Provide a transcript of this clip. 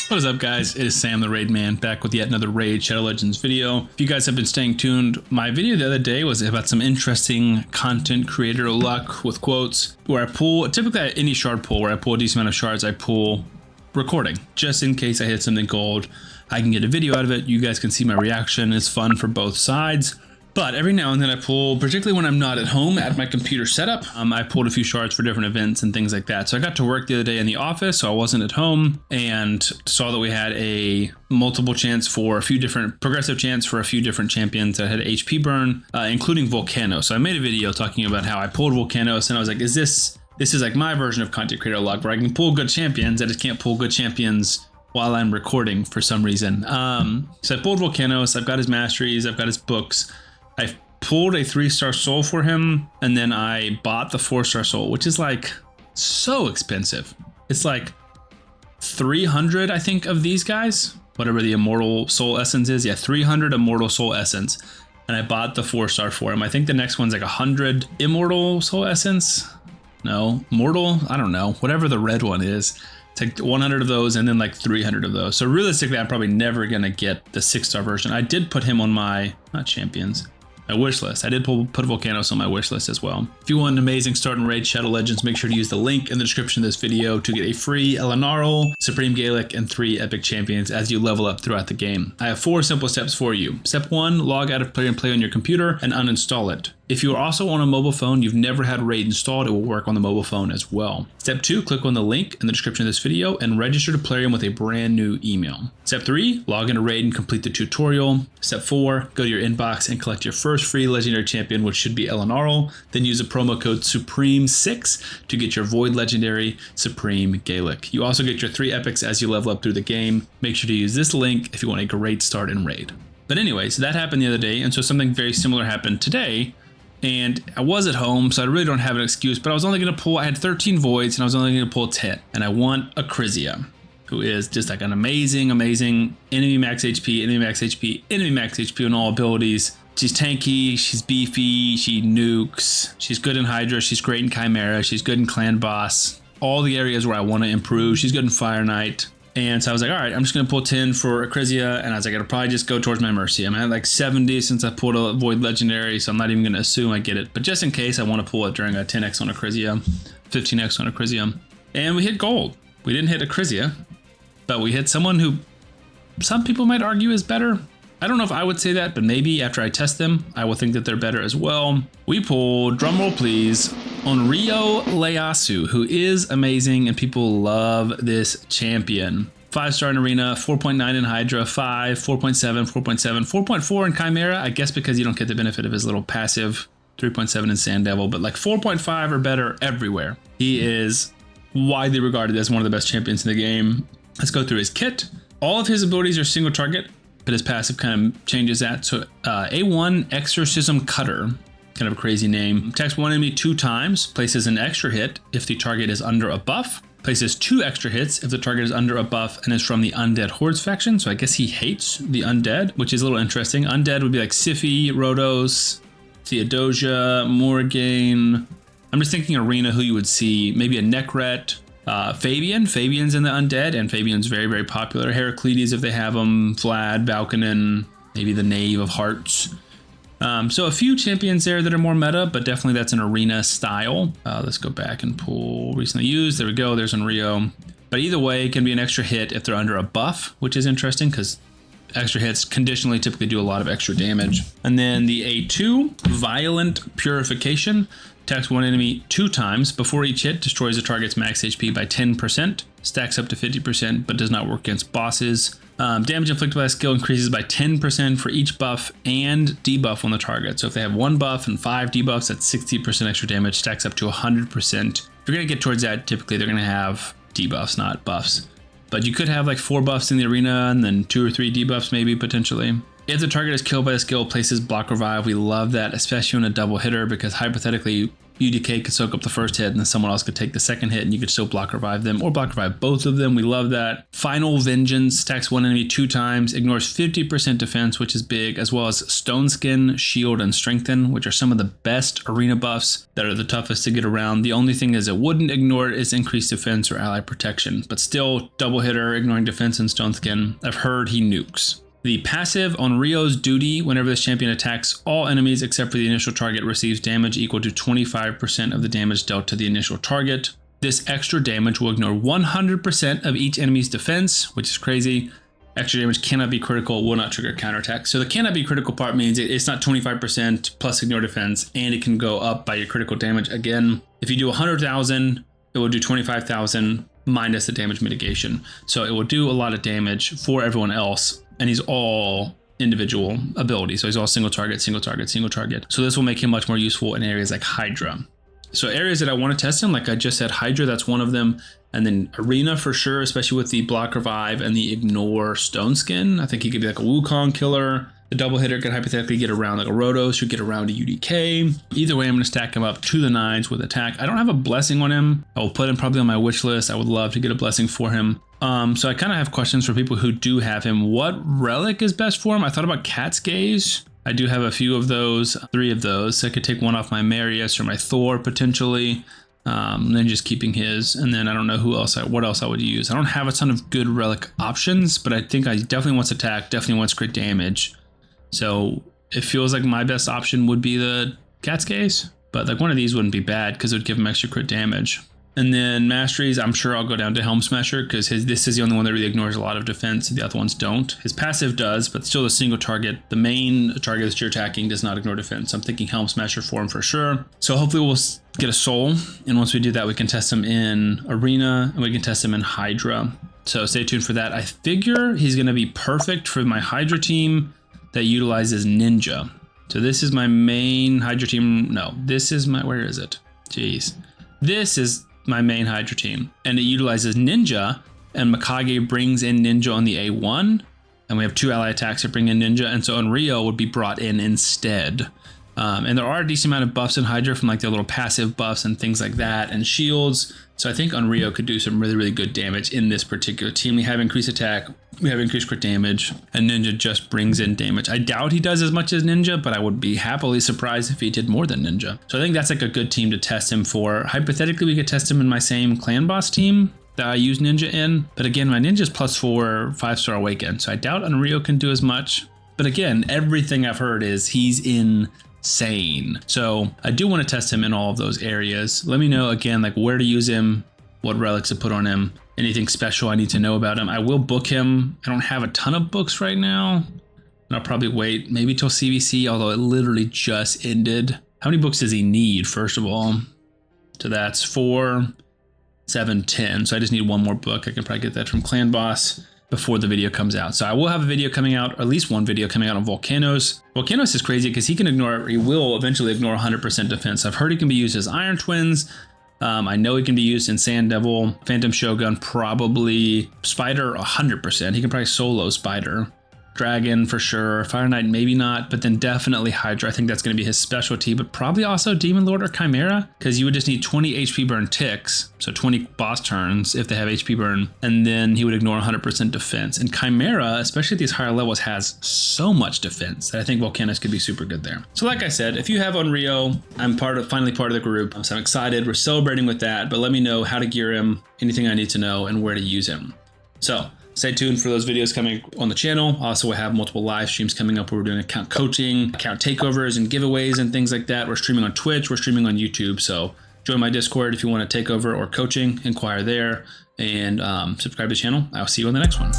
What is up, guys? It is Sam the Raid Man back with yet another Raid Shadow Legends video. If you guys have been staying tuned, my video the other day was about some interesting content creator luck with quotes where I pull, typically at any shard pull, where I pull a decent amount of shards, I pull recording just in case I hit something gold. I can get a video out of it. You guys can see my reaction. It's fun for both sides. But every now and then I pull, particularly when I'm not at home at my computer setup, I pulled a few shards for different events and things like that. So I got to work the other day in the office, so I wasn't at home, and saw that we had a multiple chance for a few different, progressive chance for a few different champions that had HP burn, including Volcano. So I made a video talking about how I pulled Volcanos, and I was like, this is like my version of content creator luck, where I can pull good champions, I just can't pull good champions while I'm recording for some reason. So I pulled Volcanos, I've got his masteries, I've got his books. I pulled a 3-star soul for him, and then I bought the 4-star soul, which is like so expensive. It's like 300, I think, of these guys, whatever the immortal soul essence is. Yeah, 300 immortal soul essence. And I bought the 4-star for him. I think the next one's like 100 immortal soul essence. No, mortal, I don't know, whatever the red one is. It's like 100 of those and then like 300 of those. So realistically, I'm probably never gonna get the 6-star version. I did put him on my, not champions, my wish list. I did put Volcanos on my wish list as well. If you want an amazing start in Raid Shadow Legends, make sure to use the link in the description of this video to get a free Elenarl, Supreme Gaelic, and 3 epic champions as you level up throughout the game. I have 4 simple steps for you. Step 1, log out of Play and Play on your computer and uninstall it. If you are also on a mobile phone, you've never had Raid installed, it will work on the mobile phone as well. Step 2, click on the link in the description of this video and register to Plarium with a brand new email. Step 3, log into Raid and complete the tutorial. Step 4, go to your inbox and collect your first free legendary champion, which should be Elenarl. Then use the promo code Supreme6 to get your Void Legendary Supreme Gaelic. You also get your 3 epics as you level up through the game. Make sure to use this link if you want a great start in Raid. But anyways, that happened the other day, and so something very similar happened today. And I was at home, so I really don't have an excuse, but I was only going to pull, I had 13 voids, and I was only going to pull 10. And I want a Chrysia, who is just like an amazing enemy max HP, enemy max HP, enemy max HP on all abilities. She's tanky, she's beefy, she nukes, she's good in Hydra, she's great in Chimera, she's good in Clan Boss. All the areas where I want to improve, she's good in Fire Knight. And so I was like, all right, I'm just going to pull 10 for a Chrysia, and I was like, it'll probably just go towards my Mercy. I'm at like 70 since I pulled a Void Legendary, so I'm not even going to assume I get it. But just in case, I want to pull it during a 10x on a Chrysia, 15x on a Chrysia. And we hit gold. We didn't hit a Chrysia, but we hit someone who some people might argue is better. I don't know if I would say that, but maybe after I test them, I will think that they're better as well. We pulled, drumroll please, Onryo Ieyasu, who is amazing and people love this champion. 5-star in Arena, 4.9 in Hydra, 5, 4.7, 4.7, 4.4 in Chimera, I guess because you don't get the benefit of his little passive, 3.7 in Sand Devil, but like 4.5 or better everywhere. He is widely regarded as one of the best champions in the game. Let's go through his kit. All of his abilities are single target, but his passive kind of changes that. So A1 Exorcism Cutter, kind of a crazy name. Attacks one enemy 2 times, places an extra hit if the target is under a buff, places 2 extra hits if the target is under a buff and is from the Undead Hordes faction. So I guess he hates the Undead, which is a little interesting. Undead would be like Siphi, Rhodos, Theodosia, Morrigan. I'm just thinking Arena who you would see, maybe a Necret. Fabian. Fabian's in the Undead, and Fabian's very popular. Heraclides if they have him, Vlad, Valkynon, maybe the Knave of Hearts. So a few champions there that are more meta, but definitely that's an Arena style. Let's go back and pull recently used. There we go, there's Onryo. But either way, it can be an extra hit if they're under a buff, which is interesting because extra hits conditionally typically do a lot of extra damage. And then the A2, Violent Purification. Attacks one enemy 2 times. Before each hit, destroys the target's max HP by 10%. Stacks up to 50%, but does not work against bosses. Damage inflicted by a skill increases by 10% for each buff and debuff on the target. So if they have 1 buff and 5 debuffs, that's 60% extra damage. Stacks up to 100%. If you're going to get towards that, typically they're going to have debuffs, not buffs. But you could have like 4 buffs in the arena and then 2 or 3 debuffs maybe potentially. If the target is killed by a skill, places block revive. We love that, especially on a double hitter, because hypothetically UDK could soak up the first hit and then someone else could take the second hit and you could still block revive them or block revive both of them. We love that. Final Vengeance attacks one enemy 2 times, ignores 50% defense, which is big, as well as Stone Skin, Shield, and Strengthen, which are some of the best arena buffs that are the toughest to get around. The only thing is it wouldn't ignore is increased defense or ally protection, but still double hitter, ignoring defense and Stone Skin. I've heard he nukes. The passive Onryo's Duty, whenever this champion attacks all enemies except for the initial target, receives damage equal to 25% of the damage dealt to the initial target. This extra damage will ignore 100% of each enemy's defense, which is crazy. Extra damage cannot be critical, will not trigger counterattack. So the cannot be critical part means it's not 25% plus ignore defense, and it can go up by your critical damage. Again, if you do 100,000, it will do 25,000 minus the damage mitigation. So it will do a lot of damage for everyone else. And he's all individual ability. So he's all single target, single target, single target. So this will make him much more useful in areas like Hydra. So areas that I want to test him, like I just said, Hydra, that's one of them. And then Arena for sure, especially with the block revive and the ignore Stone Skin. I think he could be like a Wukong killer. The double hitter could hypothetically get around like a Rotos, should get around a UDK. Either way, I'm going to stack him up to the 9s with attack. I don't have a blessing on him. I will put him probably on my wish list. I would love to get a blessing for him. So I kind of have questions for people who do have him. What relic is best for him? I thought about Cat's Gaze. I do have a few of those, 3 of those. So I could take one off my Marius or my Thor potentially. And then just keeping his, and then I don't know what else I would use. I don't have a ton of good relic options, but I think I definitely wants attack, definitely wants crit damage. So it feels like my best option would be the Cat's Gaze, but like one of these wouldn't be bad because it would give him extra crit damage. And then masteries, I'm sure I'll go down to Helm Smasher because this is the only one that really ignores a lot of defense. The other ones don't. His passive does, but still a single target. The main target that you're attacking does not ignore defense. I'm thinking Helm Smasher for him for sure. So hopefully we'll get a soul. And once we do that, we can test him in Arena and we can test him in Hydra. So stay tuned for that. I figure he's going to be perfect for my Hydra team that utilizes Ninja. So this is my main Hydra team. No, this is my, where is it? Jeez. This is my main Hydra team, and it utilizes Ninja, and Mikage brings in Ninja on the A1, and we have 2 ally attacks that bring in Ninja, and so Onryo would be brought in instead. And there are a decent amount of buffs in Hydra from like their little passive buffs and things like that, and shields. So I think Onryo could do some really, really good damage in this particular team. We have increased attack, we have increased crit damage, and Ninja just brings in damage. I doubt he does as much as Ninja, but I would be happily surprised if he did more than Ninja. So I think that's like a good team to test him for. Hypothetically, we could test him in my same clan boss team that I use Ninja in. But again, my Ninja's +4 5-star awaken, so I doubt Onryo can do as much. But again, everything I've heard is he's insane. So I do want to test him in all of those areas. Let me know again, like where to use him, what relics to put on him, anything special I need to know about him. I will book him. I don't have a ton of books right now, and I'll probably wait maybe till CVC, although it literally just ended. How many books does he need, first of all? So that's 4, 7, 10. So I just need one more book. I can probably get that from Clan Boss before the video comes out. So I will have a video coming out, or at least one video coming out on Volcanoes. Volcanoes is crazy because he will eventually ignore 100% defense. I've heard he can be used as Iron Twins. I know he can be used in Sand Devil, Phantom Shogun, probably Spider 100%. He can probably solo Spider. Dragon for sure, Fire Knight maybe not, but then definitely Hydra. I think that's going to be his specialty, but probably also Demon Lord or Chimera, because you would just need 20 HP burn ticks, so 20 boss turns if they have HP burn, and then he would ignore 100% defense. And Chimera, especially at these higher levels, has so much defense that I think Volcanus could be super good there. So like I said, if you have Onryo, I'm finally part of the group, so I'm excited. We're celebrating with that, but let me know how to gear him, anything I need to know, and where to use him. So stay tuned for those videos coming on the channel. Also, we'll have multiple live streams coming up where we're doing account coaching, account takeovers, and giveaways and things like that. We're streaming on Twitch, we're streaming on YouTube. So join my Discord if you want to take over or coaching, inquire there, and subscribe to the channel. I'll see you on the next one.